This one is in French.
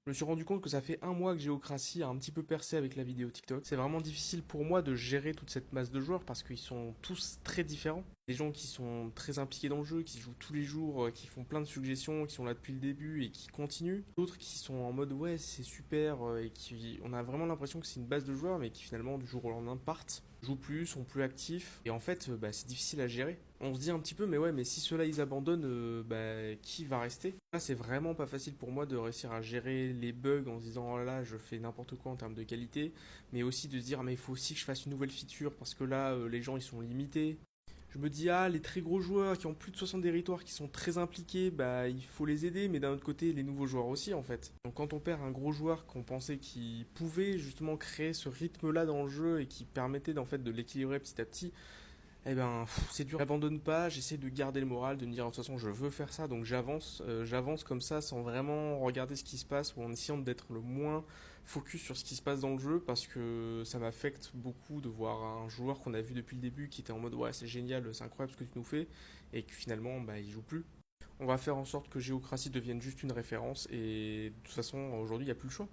Je me suis rendu compte que ça fait un mois que Géocratie a un petit peu percé avec la vidéo TikTok. C'est vraiment difficile pour moi de gérer toute cette masse de joueurs parce qu'ils sont tous très différents. Des gens qui sont très impliqués dans le jeu, qui jouent tous les jours, qui font plein de suggestions, qui sont là depuis le début et qui continuent. D'autres qui sont en mode ouais c'est super et qui on a vraiment l'impression que c'est une base de joueurs mais qui finalement du jour au lendemain partent, jouent plus, sont plus actifs et en fait c'est difficile à gérer. On se dit un petit peu mais ouais mais si ceux-là ils abandonnent qui va rester? Là c'est vraiment pas facile pour moi de réussir à gérer les bugs en se disant oh là là je fais n'importe quoi en termes de qualité mais aussi de se dire ah, mais il faut aussi que je fasse une nouvelle feature parce que là les gens ils sont limités. Je me dis, ah, les très gros joueurs qui ont plus de 60 territoires, qui sont très impliqués, bah, il faut les aider, mais d'un autre côté, les nouveaux joueurs aussi, en fait. Donc, quand on perd un gros joueur qu'on pensait qu'il pouvait justement créer ce rythme-là dans le jeu et qui permettait, en fait, de l'équilibrer petit à petit, eh ben, c'est dur. J'abandonne pas, j'essaie de garder le moral, de me dire, de toute façon, je veux faire ça, donc j'avance comme ça sans vraiment regarder ce qui se passe ou en essayant d'être le moins focus sur ce qui se passe dans le jeu parce que ça m'affecte beaucoup de voir un joueur qu'on a vu depuis le début qui était en mode ouais c'est génial, c'est incroyable ce que tu nous fais et que finalement bah, il joue plus. On va faire en sorte que Géocratie devienne juste une référence et de toute façon aujourd'hui il n'y a plus le choix.